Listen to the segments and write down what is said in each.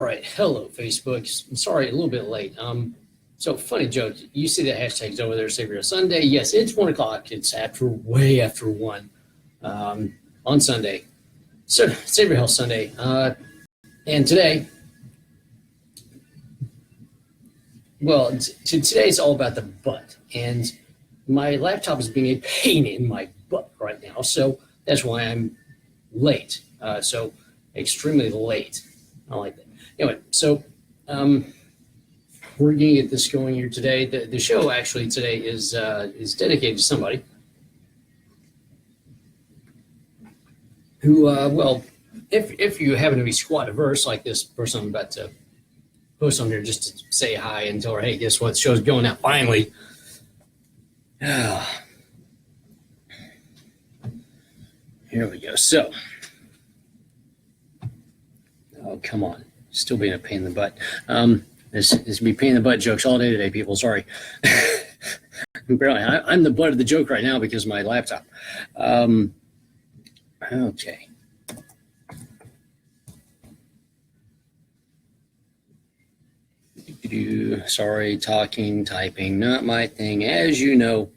All right, hello Facebook. I'm sorry, a little bit late. So funny joke. You see the hashtags over there, Save Your Sunday. Yes, it's 1 o'clock. It's way after 1 on Sunday. So Save Your Health Sunday. And today, well, today's all about the butt. And my laptop is being a pain in my butt right now. So that's why I'm late. So extremely late. I like that. Anyway, so we're going to get this going here today. The show actually today is dedicated to somebody who, well, if you happen to be squat averse like this person I'm about to post on here, just to say hi and tell her, hey, guess what? The show's going out finally. Here we go. So, oh, come on. Still being a pain in the butt. This be pain in the butt jokes all day today, people. Sorry. Apparently, I'm the butt of the joke right now because of my laptop. Okay. Sorry, talking, typing, not my thing, as you know.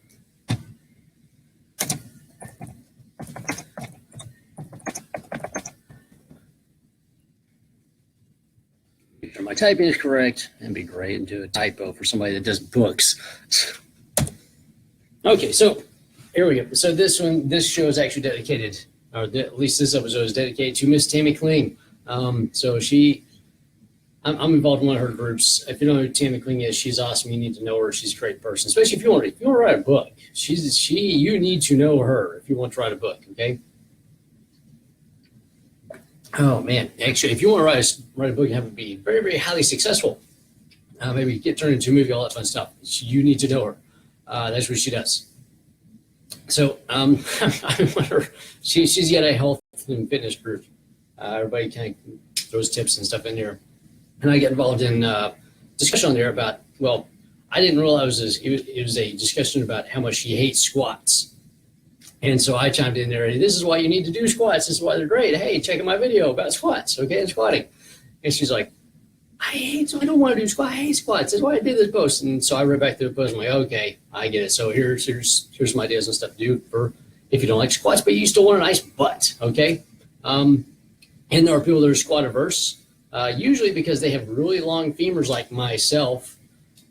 Make sure my typing is correct. That'd be great, and do a typo for somebody that does books. Okay, so here we go. So this show is actually dedicated, or at least this episode is dedicated to Miss Tammy Kling. So I'm involved in one of her groups. If you don't know who Tammy Kling is, she's awesome. You need to know her. She's a great person, especially if you want to write a book. You need to know her if you want to write a book. Okay. Oh man, actually, if you want to write a book and have it be very, very highly successful, maybe get turned into a movie, all that fun stuff. You need to know her. That's what she does. So I wonder, she's got a health and fitness group. Everybody kind of throws tips and stuff in there. And I get involved in discussion on there about, well, I didn't realize it was a discussion about how much she hates squats. And so I chimed in there, this is why you need to do squats. This is why they're great. Hey, check out my video about squats, okay, and squatting. And she's like, I don't want to do squats. I hate squats. That's why I did this post. And so I read back through the post. I'm like, okay, I get it. So here's some ideas and stuff to do for if you don't like squats, but you still want a nice butt, okay? And there are people that are squat averse. Usually because they have really long femurs like myself.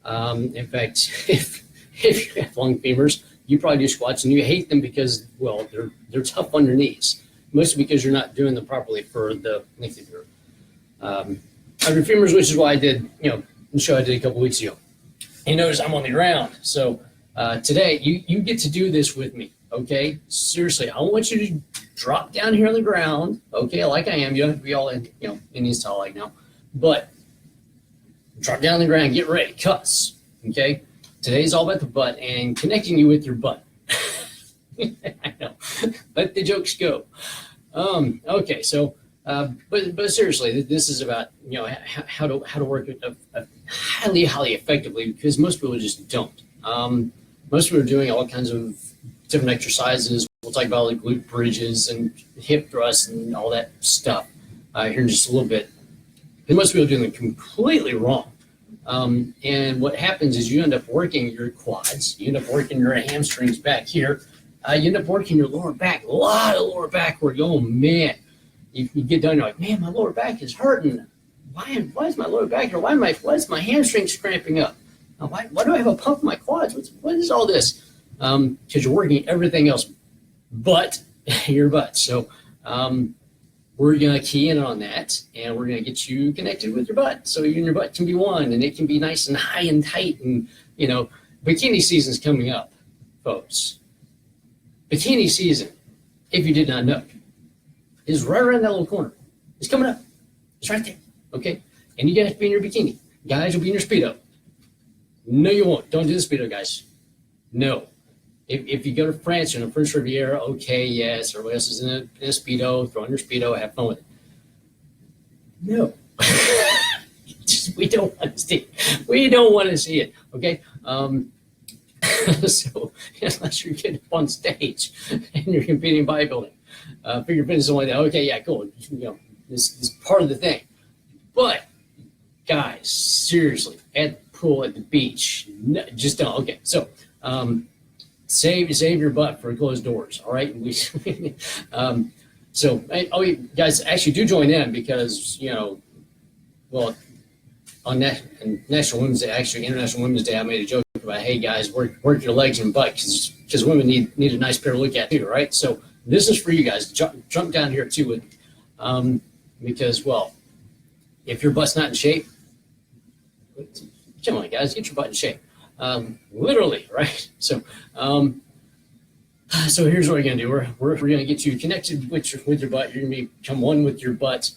In fact, if you have long femurs, you probably do squats and you hate them because, well, they're tough on your knees. Mostly because you're not doing them properly for the length of your femurs, which is why I did, the show I did a couple weeks ago. And notice I'm on the ground. So today you get to do this with me, okay? Seriously, I want you to drop down here on the ground, okay, like I am. You don't have to be all in, in these tall like now. But drop down on the ground, get ready, cuss, okay? Today's all about the butt and connecting you with your butt. I know. Let the jokes go. Okay, so, but seriously, this is about, how to work highly, highly effectively because most people just don't. Most people are doing all kinds of different exercises. We'll talk about like glute bridges and hip thrusts and all that stuff here in just a little bit. And most people are doing them completely wrong. And what happens is you end up working your quads, you end up working your hamstrings back here, you end up working your lower back, a lot of lower back where you go, oh man, you get done, you're like, man, my lower back is hurting. Why is my lower back here? Why is my hamstrings cramping up? Why do I have a pump in my quads? What is all this? Because you're working everything else but your butt. So we're going to key in on that, and we're going to get you connected with your butt. So you and your butt can be one, and it can be nice and high and tight. And, bikini season's coming up, folks. Bikini season, if you did not know, is right around that little corner. It's coming up. It's right there, okay? And you guys be in your bikini. Guys will be in your Speedo. No, you won't. Don't do the Speedo, guys. No. If you go to France or in the French Riviera, okay, yes, everybody else is in a Speedo, throw on your Speedo, have fun with it. No. We don't want to see it. We don't want to see it, okay? So unless you're getting up on stage and you're competing in bodybuilding, figure fitness is only that. Okay, yeah, cool. This is part of the thing. But Guys, seriously, at the pool, at the beach, no, just don't. Okay, so save your butt for closed doors. All right, so you guys actually do join in because well, on National Women's Day, actually International Women's Day, I made a joke about, hey guys, work your legs and butt because women need a nice pair to look at too, right? So this is for you guys. Jump down here too with because well, if your butt's not in shape, come on guys, get your butt in shape. Literally, right? So so here's what we're gonna do. We're gonna get you connected with your butt. You're gonna become one with your butt.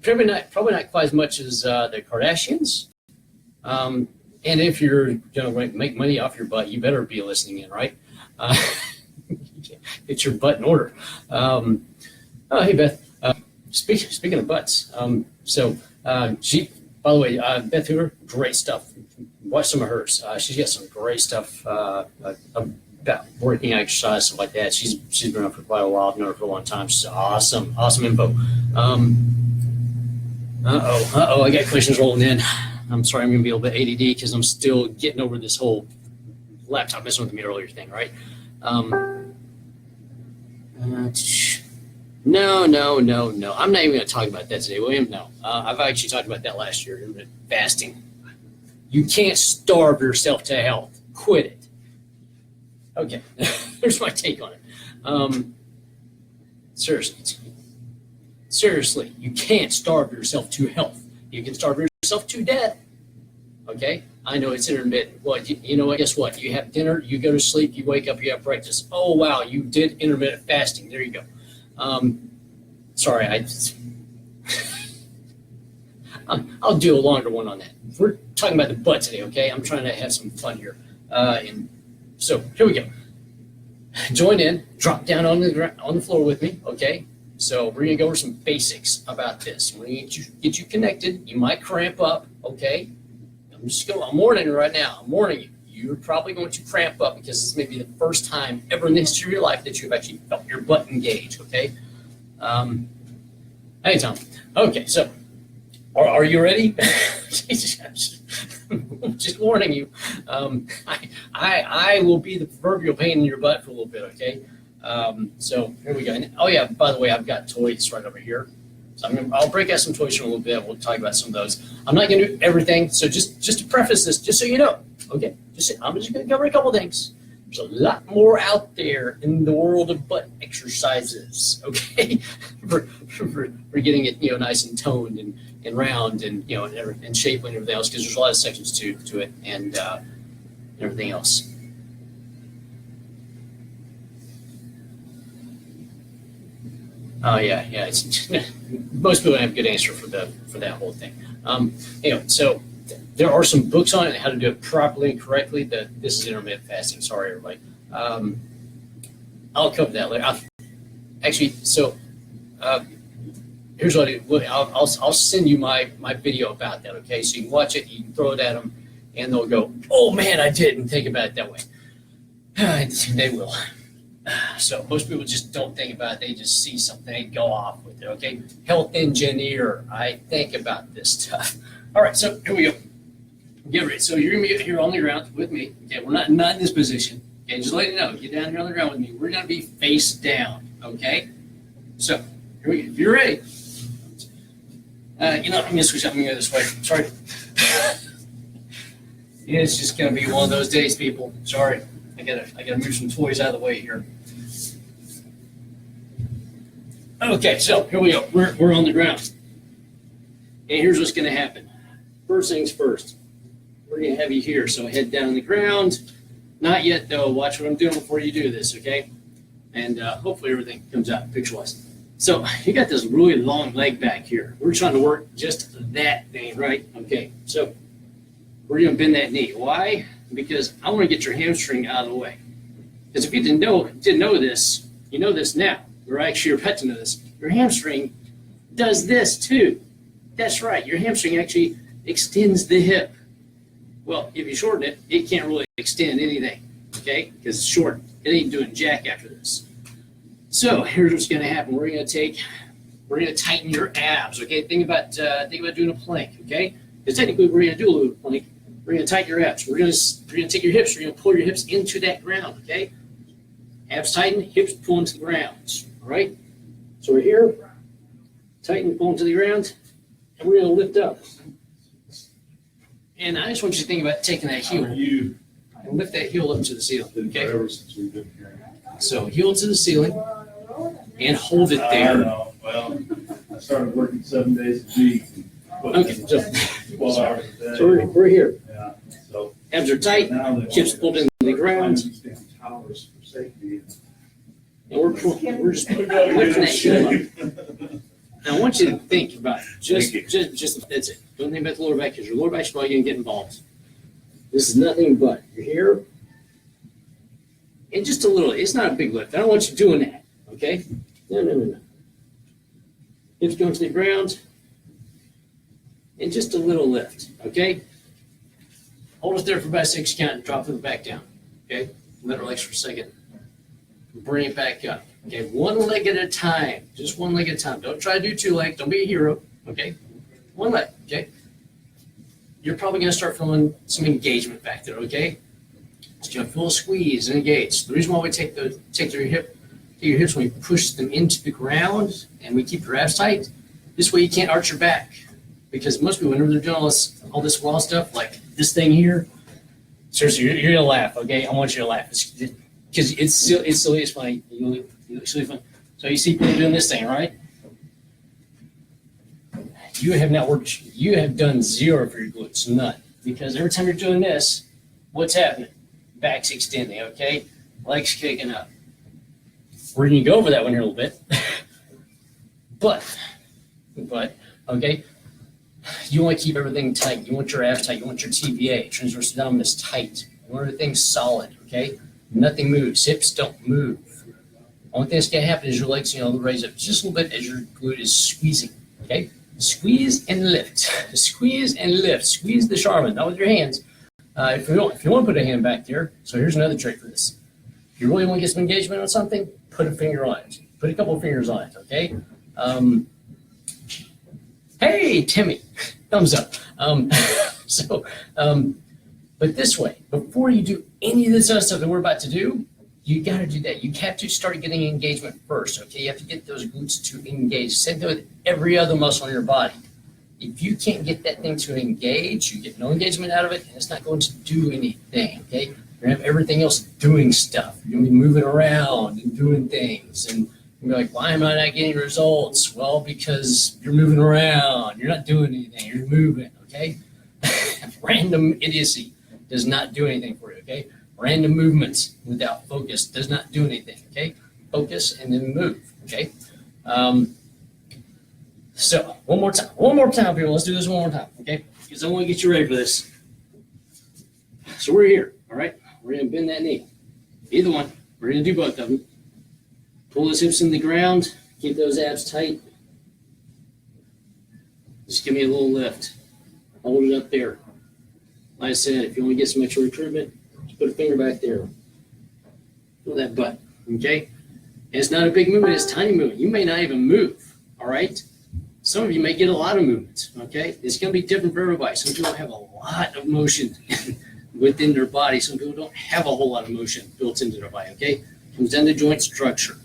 Probably not quite as much as the Kardashians. And if you're gonna make money off your butt, you better be listening in, right? Get your butt in order. Oh, hey Beth. Speaking of butts, she, by the way, Beth Hoover, great stuff. Watch some of hers. She's got some great stuff about working exercise, stuff like that. She's been up for quite a while. I've known her for a long time. She's awesome info. I got questions rolling in. I'm sorry, I'm going to be a little bit ADD because I'm still getting over this whole laptop messing with me earlier thing, right? No. I'm not even going to talk about that today, William. No. I've actually talked about that last year. Fasting. You can't starve yourself to health. Quit it. Okay. Here's my take on it. Seriously, you can't starve yourself to health. You can starve yourself to death. Okay? I know it's intermittent. Well, you know what? Guess what? You have dinner, you go to sleep, you wake up, you have breakfast. Oh, wow, you did intermittent fasting. There you go. Sorry, I'll do a longer one on that. We're talking about the butt today, okay? I'm trying to have some fun here. And so here we go. Join in, drop down on the floor with me, okay? So we're gonna go over some basics about this. We're gonna get you connected. You might cramp up, okay? I'm warning you right now. I'm warning you. You're probably going to cramp up because this may be the first time ever in the history of your life that you've actually felt your butt engaged, okay? Hey, Tom. Okay, so are you ready? Just warning you. I will be the proverbial pain in your butt for a little bit, okay? So here we go. And, oh yeah, by the way, I've got toys right over here. So I'll break out some toys in a little bit. We'll talk about some of those. I'm not going to do everything. So just to preface this, just so you know, okay, I'm just going to cover a couple things. There's a lot more out there in the world of butt exercises, okay, for getting it, nice and toned and round and, and shape and everything else, because there's a lot of sections to it and everything else. Oh yeah. It's, most people don't have a good answer for that whole thing. So there are some books on it, how to do it properly and correctly. This is intermittent fasting. Sorry, everybody. I'll cover that later. Here's what I'll send you my video about that. Okay, so you can watch it, you can throw it at them, and they'll go, "Oh man, I didn't think about it that way." They will. So most people just don't think about it. They just see something and go off with it, okay? Health engineer, I think about this stuff. All right, so here we go. Get ready. So you're going to be here on the ground with me. Okay, we're not in this position. Okay, just let you know. Get down here on the ground with me. We're going to be face down, okay? So here we go. If you're ready. I'm going to switch up. I'm going to go this way. Sorry. It's just going to be one of those days, people. Sorry. I gotta move some toys out of the way here. Okay, so here we go. We're on the ground. And here's what's gonna happen. First things first. We're gonna have you here. So head down on the ground. Not yet though. Watch what I'm doing before you do this, okay? And hopefully everything comes out picture-wise. So you got this really long leg back here. We're trying to work just that thing, right? Okay, so we're gonna bend that knee. Why? Because I want to get your hamstring out of the way. Because if you didn't know this, you know this now. Or actually, you're about to know this. Your hamstring does this too. That's right. Your hamstring actually extends the hip. Well, if you shorten it, it can't really extend anything, okay? Because it's short. It ain't doing jack after this. So here's what's going to happen. We're going to tighten your abs, okay? Think about doing a plank, okay? Because technically we're going to do a little plank. We're going to tighten your abs. We're going to take your hips. We're going to pull your hips into that ground, okay? Abs tighten, hips pull into the ground, all right? So we're here, tighten, pull into the ground, and we're going to lift up. And I just want you to think about taking that heel and lift that heel up to the ceiling, okay? So heel to the ceiling and hold it there. Well, I started working 7 days a week. Okay, so 12 hours a day. So we're here. Yeah. So Abs are tight, hips pulled into the ground, towers for safety. and we're just lifting that heel up. Now I want you to think about just that's it. Don't think about the lower back because your lower back's probably going to get involved. This is nothing but you're here, and just a little. It's not a big lift. I don't want you doing that. Okay? No. Hips going to the ground, and just a little lift. Okay? Hold it there for about 6 count and drop it back down. Okay? Let it relax for a second. Bring it back up. Okay, one leg at a time. Just one leg at a time. Don't try to do 2 legs. Don't be a hero. Okay? One leg. Okay? You're probably going to start feeling some engagement back there. Okay? So you'll feel a squeeze and engage. The reason why we take your hips when we push them into the ground and we keep your abs tight, this way you can't arch your back. Because most people, whenever they're doing all this raw stuff, like this thing here, seriously, you're going to laugh. Okay? I want you to laugh. Because it's silly, it's funny. You look silly fun. So you see people doing this thing, right? You have not worked. You have done 0 for your glutes, none. Because every time you're doing this, what's happening? Back's extending. Okay, legs kicking up. We're going to go over that one here a little bit. but okay, you want to keep everything tight. You want your abs tight. You want your TBA, transverse abdominis, tight. You want everything solid. Okay. Nothing moves. Hips don't move. Only thing that's going to happen is your legs, raise up just a little bit as your glute is squeezing. Okay? Squeeze and lift. Squeeze and lift. Squeeze the Charmin, not with your hands. If you want to put a hand back there, so here's another trick for this. If you really want to get some engagement on something, put a finger on it. Put a couple of fingers on it, okay? Hey, Timmy, thumbs up. But this way, before you do any of this other stuff that we're about to do, you got to do that. You have to start getting engagement first, okay? You have to get those glutes to engage. Same thing with every other muscle in your body. If you can't get that thing to engage, you get no engagement out of it, and it's not going to do anything, okay? You're going to have everything else doing stuff. You're going to be moving around and doing things, and you're like, why am I not getting results? Well, because you're moving around. You're not doing anything. You're moving, okay? Random idiocy does not do anything for you, okay? Random movements without focus does not do anything, okay? Focus and then move, okay? So one more time, people. Let's do this one more time, okay? Because I want to get you ready for this. So we're here, all right? We're going to bend that knee. Either one. We're going to do both of them. Pull those hips in the ground. Keep those abs tight. Just give me a little lift. Hold it up there. Like I said, if you want to get some extra recruitment, just put a finger back there. Feel that butt, okay? And it's not a big movement, it's a tiny movement. You may not even move, all right? Some of you may get a lot of movement, okay? It's going to be different for everybody. Some people have a lot of motion within their body. Some people don't have a whole lot of motion built into their body, okay? It comes down to joint structure.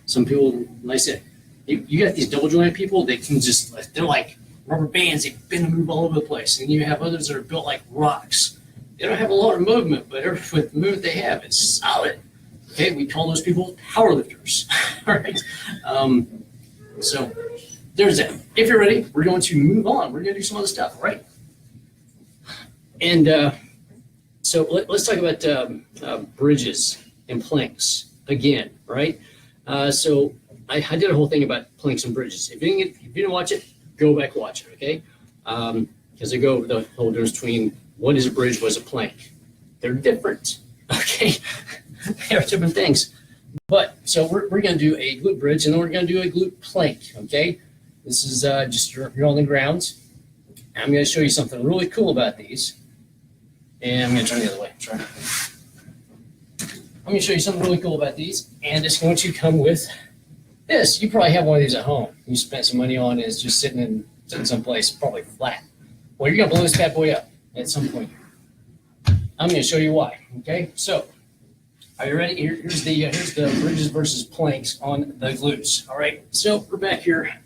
Some people, like I said, you got these double jointed people that can just, they're like rubber bands, they bend and move all over the place. And you have others that are built like rocks. They don't have a lot of movement, but with the movement they have, it's solid. Okay, we call those people power lifters. All right. So there's that. If you're ready, we're going to move on. We're going to do some other stuff, all right? And so let's talk about bridges and planks again, right? So I did a whole thing about planks and bridges. If you didn't watch it, go back watch it, okay? Because I go over the whole difference between what is a bridge, what is a plank. They're different, okay? They are different things. But so we're going to do a glute bridge, and then we're going to do a glute plank, okay? This is just you're on the ground. I'm going to show you something really cool about these. And I'm going to turn the other way. Sorry. I'm going to show you something really cool about these, and it's going to come with this. You probably have one of these at home. You spent some money on it. It's just sitting someplace probably flat. Well, you're gonna blow this bad boy up at some point. I'm gonna show you why. Okay, so are you ready? Here's the bridges versus planks on the glutes. All right, so we're back here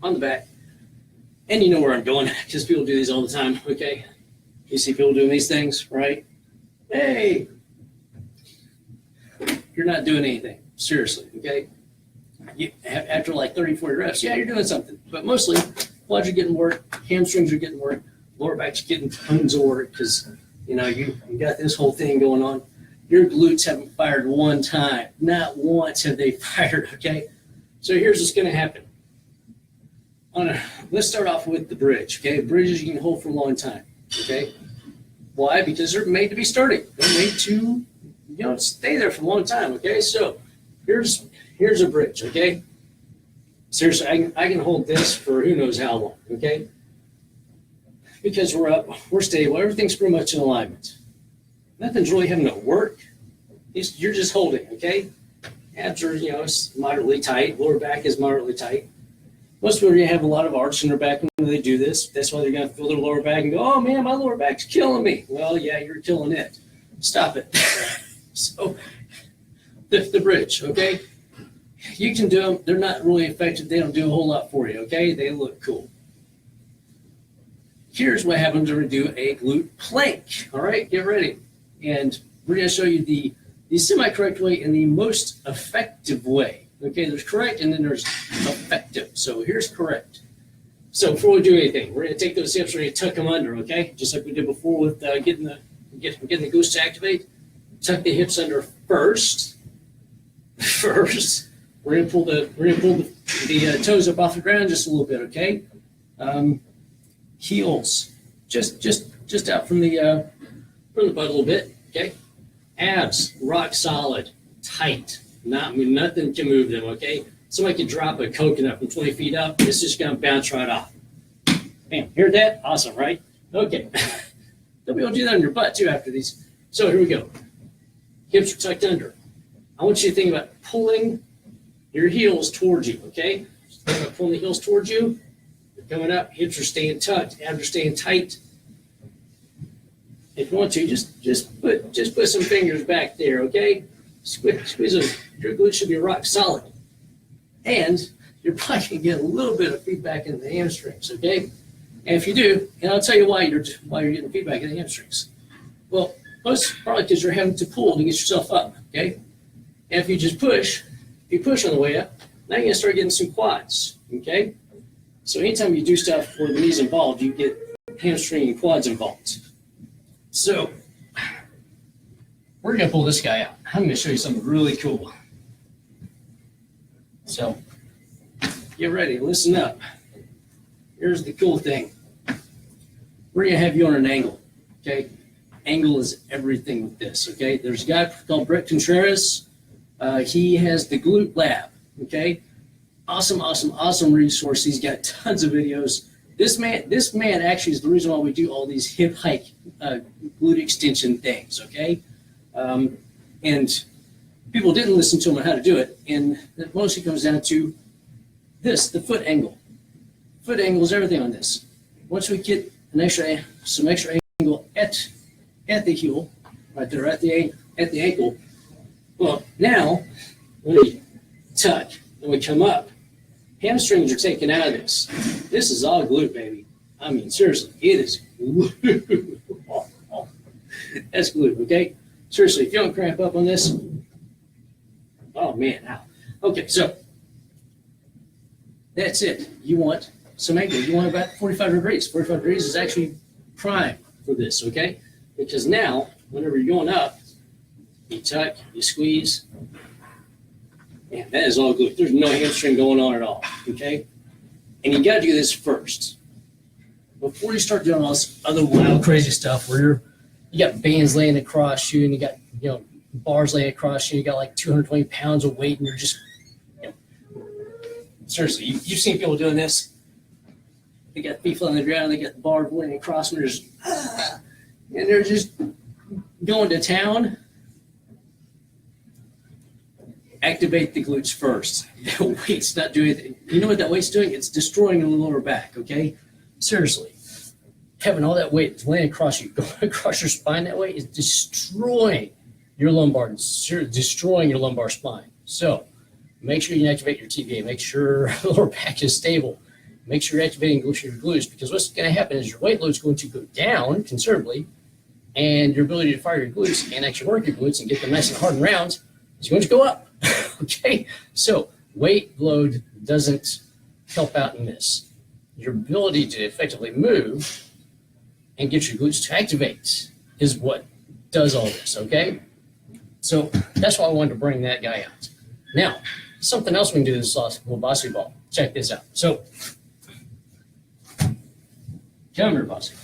on the back, and you know where I'm going because people do these all the time. Okay, you see people doing these things, right? Hey, you're not doing anything. Seriously, okay? After like 30, 40 reps, yeah, you're doing something. But mostly, quads are getting work, hamstrings are getting work, lower back's getting tons of work because, you know, you got this whole thing going on. Your glutes haven't fired one time. Not once have they fired, okay? So here's what's going to happen. Let's start off with the bridge, okay? Bridges you can hold for a long time, okay? Why? Because they're made to be sturdy. They're made to, stay there for a long time, okay? So here's a bridge, okay? Seriously, I can hold this for who knows how long, okay? Because we're up, we're stable, everything's pretty much in alignment. Nothing's really having to work. You're just holding, okay? Abs are, it's moderately tight. Lower back is moderately tight. Most people are going to have a lot of arch in their back when they do this. That's why they're going to feel their lower back and go, oh, man, my lower back's killing me. Well, yeah, you're killing it. Stop it. So the bridge, okay? You can do them. They're not really effective. They don't do a whole lot for you, okay? They look cool. Here's what happens when we do a glute plank, all right? Get ready. And we're going to show you the semi-correct way and the most effective way. Okay, there's correct and then there's effective. So here's correct. So before we do anything, we're going to take those hips, we're going to tuck them under, okay? Just like we did before with getting the glutes to activate. Tuck the hips under first. First, we're going to pull the toes up off the ground just a little bit, okay? Heels just out from the butt a little bit, okay? Abs rock solid, tight. Nothing can move them, okay? Somebody can drop a coconut from 20 feet up, it's just gonna bounce right off. Bam, heard that? Awesome, right? Okay. They'll be able to do that on your butt too after these. So here we go. Hips are tucked under. I want you to think about pulling your heels towards you, okay? Think about pulling the heels towards you. They're coming up, hips are staying tucked, abs are staying tight. If you want to, just put some fingers back there, okay? Squeeze those. Your glutes should be rock solid. And you're probably going to get a little bit of feedback in the hamstrings, okay? And if you do, and I'll tell you why you're getting feedback in the hamstrings. Well, probably because you're having to pull to get yourself up, okay? And if you just push, on the way up, now you're going to start getting some quads, okay? So anytime you do stuff where the knee's involved, you get hamstring and quads involved. So we're going to pull this guy out. I'm going to show you something really cool. So get ready, listen up. Here's the cool thing. We're going to have you on an angle, okay? Angle is everything with this, okay? There's a guy called Brett Contreras. He has the Glute Lab, okay? Awesome resource. He's got tons of videos. This man actually is the reason why we do all these hip hike glute extension things, okay? And people didn't listen to him on how to do it, and it mostly comes down to this, the foot angle. Foot angle is everything on this. Once we get some extra angle at the heel, right there at the ankle, well, now when we tuck and we come up, hamstrings are taken out of this. This is all glute, baby. I mean, seriously, it is glute. That's glute, okay? Seriously, if you don't cramp up on this, oh man, ow. Okay, so that's it. You want some angle. You want about 45 degrees. 45 degrees is actually prime for this, okay? Because now, whenever you're going up, you tuck, you squeeze. Man, that is all glute. There's no hamstring going on at all, okay? And you got to do this first. Before you start doing all this other wild, crazy stuff where you got bands laying across you and you got, bars laying across you, you got like 220 pounds of weight and you're just, seriously, you've seen people doing this. They got feet on the ground, they got the bar laying across them, and they're just going to town. Activate the glutes first. The weight's not doing anything. You know what that weight's doing? It's destroying the lower back, okay? Seriously. having all that weight laying across you, going across your spine that way is destroying your lumbar, destroying your lumbar spine. So make sure you activate your TVA. Make sure your lower back is stable. Make sure you're activating your glutes, because what's going to happen is your weight load is going to go down considerably, and your ability to fire your glutes and actually work your glutes and get them nice and hard and round is going to go up. Okay, so weight load doesn't help out in this. Your ability to effectively move and get your glutes to activate is what does all this, okay? So that's why I wanted to bring that guy out. Now, something else we can do is little bossy ball. Check this out. So, come here, bossy.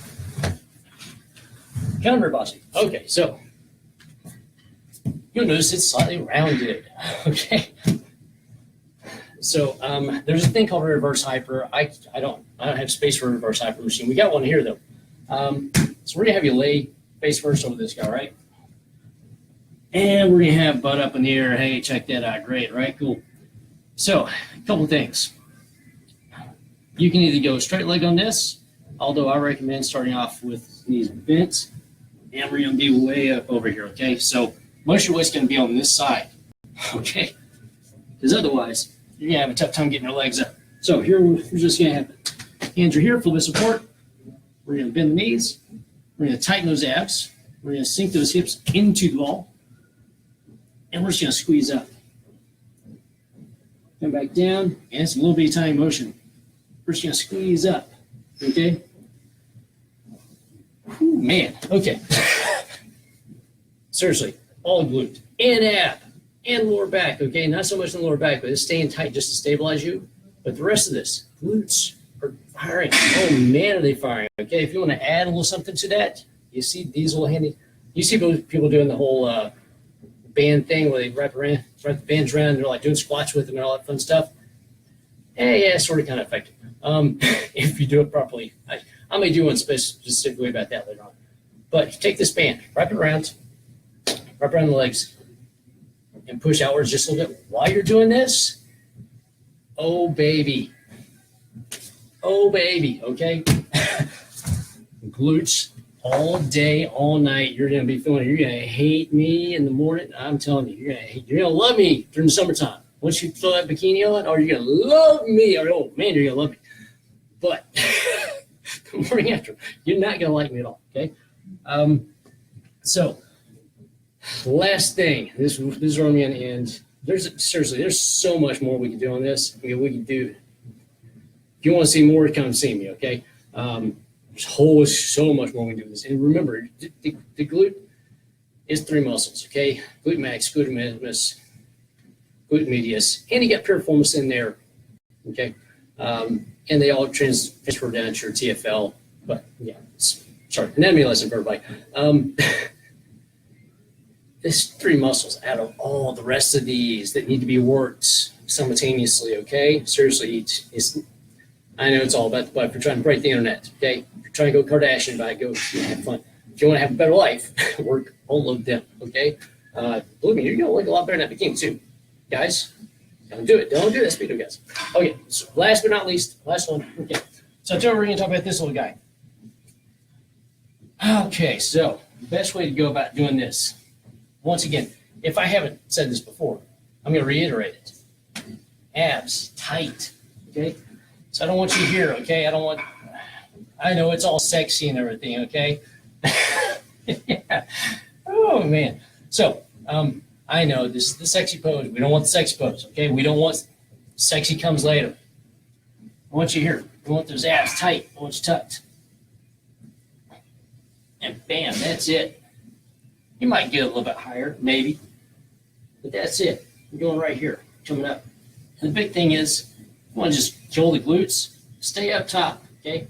Come here, bossy. Okay, so you'll notice it's slightly rounded, okay? So there's a thing called a reverse hyper. I don't have space for a reverse hyper machine. We got one here though. So we're gonna have you lay face first over this guy, right? And we're gonna have butt up in the air. Hey, check that out. Great, right? Cool. So a couple things. You can either go straight leg on this, although I recommend starting off with knees bent, and we're gonna be way up over here. Okay, so most of your weight's gonna be on this side. Okay, because otherwise you're gonna have a tough time getting your legs up. So here's just gonna happen. Hands are here, a little bit of support. We're gonna bend the knees. We're gonna tighten those abs. We're gonna sink those hips into the ball. And we're just gonna squeeze up. Come back down, and it's a little bitty tiny motion. We're just gonna squeeze up, okay? Whew, man, okay. Seriously, all glute and ab and lower back, okay? Not so much in the lower back, but it's staying tight just to stabilize you. But the rest of this, glutes are firing. Oh man, are they firing, okay? If you wanna add a little something to that, you see these little handy, you see people doing the whole band thing where they wrap the bands around and they're like doing squats with them and all that fun stuff. Hey, yeah, sort of kind of effective. If you do it properly. I may do one specifically about that later on. But you take this band, wrap it around the legs, and push outwards just a little bit. While you're doing this, oh baby, okay? Glutes all day, all night. You're gonna be feeling it. You're gonna hate me in the morning. I'm telling you, you're gonna love me during the summertime. Once you throw that bikini on, or you're gonna love me. Or, oh man, you're gonna love me. But the morning after, you're not gonna like me at all. Okay. So last thing, this is where I'm gonna end. There's so much more we can do on this. I mean, we can do. If you want to see more, come see me. Okay. There's so much more we can do with this. And remember, the glute is 3 muscles, okay? Glute max, glute minimus, glute medius, and you got piriformis in there, okay? And they all transfer down to your TFL, but yeah, sorry, anatomy lesson for everybody. There's 3 muscles out of all the rest of these that need to be worked simultaneously, okay? Seriously, I know it's all about the butt. If you're trying to break the internet, okay? If you're trying to go Kardashian by it, go have fun. If you want to have a better life, work all of them, okay? Believe me, you're going to look a lot better in that bikini too. Guys, don't do it. Don't do that, speedo guys. Okay, so last but not least, last one. Okay, so today we're going to talk about this little guy. Okay, so the best way to go about doing this, once again, if I haven't said this before, I'm going to reiterate it. Abs, tight, okay? So I don't want you here, okay? I know it's all sexy and everything, okay? Yeah. Oh, man. So, I know this is the sexy pose. We don't want the sexy pose, okay? We don't want sexy comes later. I want you here. I want those abs tight. I want you tucked. And bam, that's it. You might get a little bit higher, maybe. But that's it. We're going right here, coming up. And the big thing is, you want to just kill the glutes, stay up top, okay?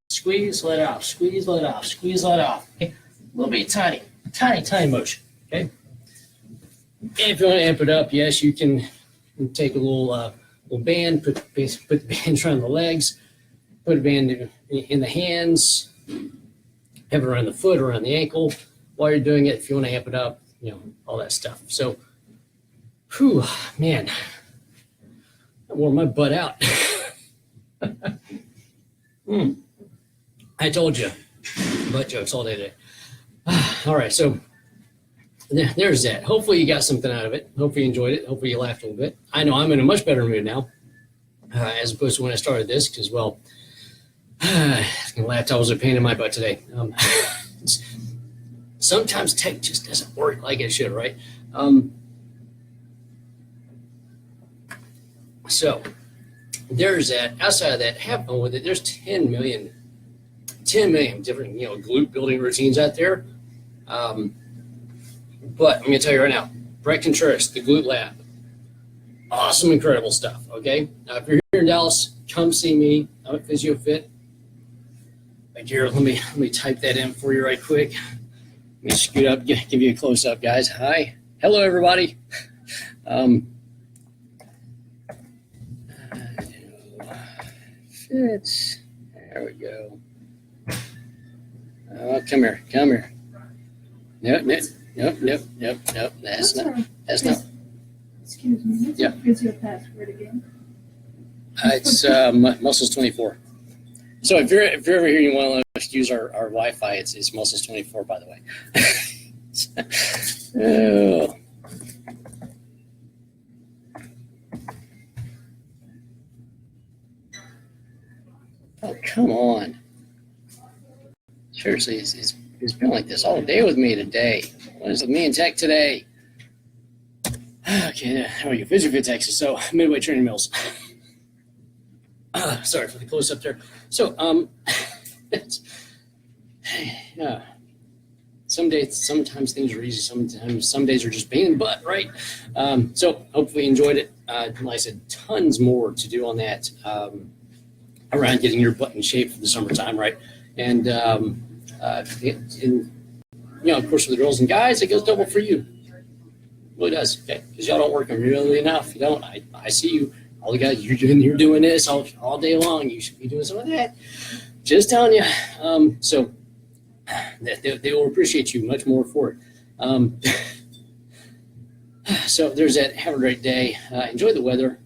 Squeeze, let it off, squeeze, let it off, squeeze, let it off. Okay? A little bit tiny motion, okay? And if you want to amp it up, yes, you can take a little band, put the band around the legs, put a band in the hands, have it around the foot, around the ankle. While you're doing it, if you want to amp it up, all that stuff. So, whew, man. I wore my butt out. I told you, butt jokes all day today. All right, so there's that. Hopefully you got something out of it. Hopefully you enjoyed it. Hopefully you laughed a little bit. I know I'm in a much better mood now, as opposed to when I started this, because, well, the laptop was a pain in my butt today. Sometimes tech just doesn't work like it should, right? So there's that. Outside of that, have fun with it. There's 10 million different, glute building routines out there. But I'm going to tell you right now, Brett Contreras, the Glute Lab, awesome, incredible stuff. Okay. Now, if you're here in Dallas, come see me. I'm at PhysioFit. Like here, let me type that in for you right quick. Let me scoot up, give you a close up, guys. Hi, hello, everybody. Fits. There we go. Oh, come here. Nope. That's not. Excuse me. What's your physio password again? It's Muscles 24. So if you're ever here, you want to use our Wi-Fi, it's Muscles 24, by the way. Oh. Oh, come on. Seriously, it's been like this all day with me today. What is with me and tech today? Okay, there we go. PhysioFit, Texas. So, Midway Training Mills. Sorry for the close up there. So, sometimes things are easy. Some days are just pain in the butt, right? So, hopefully you enjoyed it. Like I said, tons more to do on that around getting your butt in shape for the summertime, right? And of course, for the girls and guys, it goes double for you. It really does, okay? Because y'all don't work really enough. You don't. I see you. All the guys, you're doing this all day long. You should be doing some of that. Just telling you. So they will appreciate you much more for it. So there's that. Have a great day. Enjoy the weather.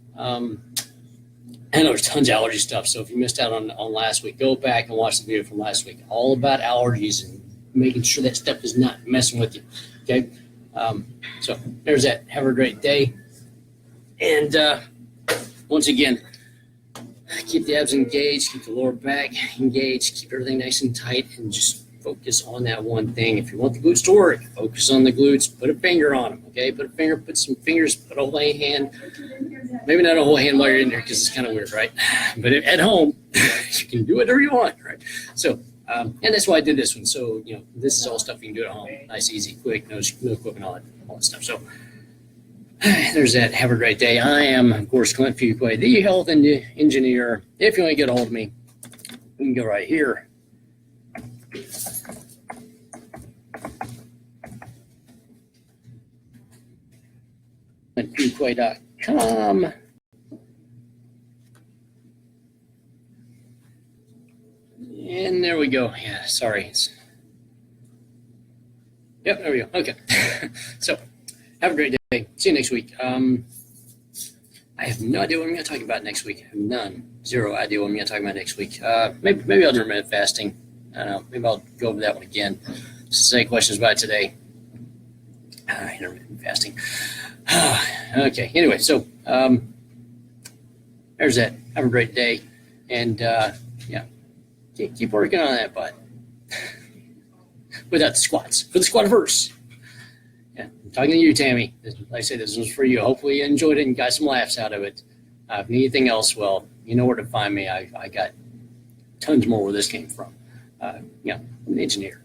I know there's tons of allergy stuff. So if you missed out on last week, go back and watch the video from last week. All about allergies and making sure that stuff is not messing with you. Okay. So there's that. Have a great day. And once again, keep the abs engaged, keep the lower back engaged, keep everything nice and tight, and just focus on that one thing. If you want the glutes to work, focus on the glutes. Put a finger on them, okay? Put some fingers, put a whole hand. Maybe not a whole hand while you're in there because it's kind of weird, right? But at home, you can do whatever you want, right? So, and that's why I did this one. So, this is all stuff you can do at home. Nice, easy, quick, no equipment, all that stuff. So, there's that. Have a great day. I am, of course, Clint Fuquay, the health engineer. If you want to get a hold of me, you can go right here. ClintFuquay.com. And there we go. Yeah, sorry. Yep, there we go. Okay. So, have a great day. See you next week. I have no idea what I'm going to talk about next week. I have zero idea what I'm going to talk about next week. Maybe I'll do intermittent fasting. I don't know. Maybe I'll go over that one again. Just say questions about it today. Intermittent fasting. Okay. Anyway, so there's that. Have a great day. And, keep working on that butt. Without the squats. For the squativerse. Yeah, I'm talking to you, Tammy. Like I say, this was for you. Hopefully you enjoyed it and got some laughs out of it. If you need anything else, well, you know where to find me. I got tons more where this came from. I'm an engineer.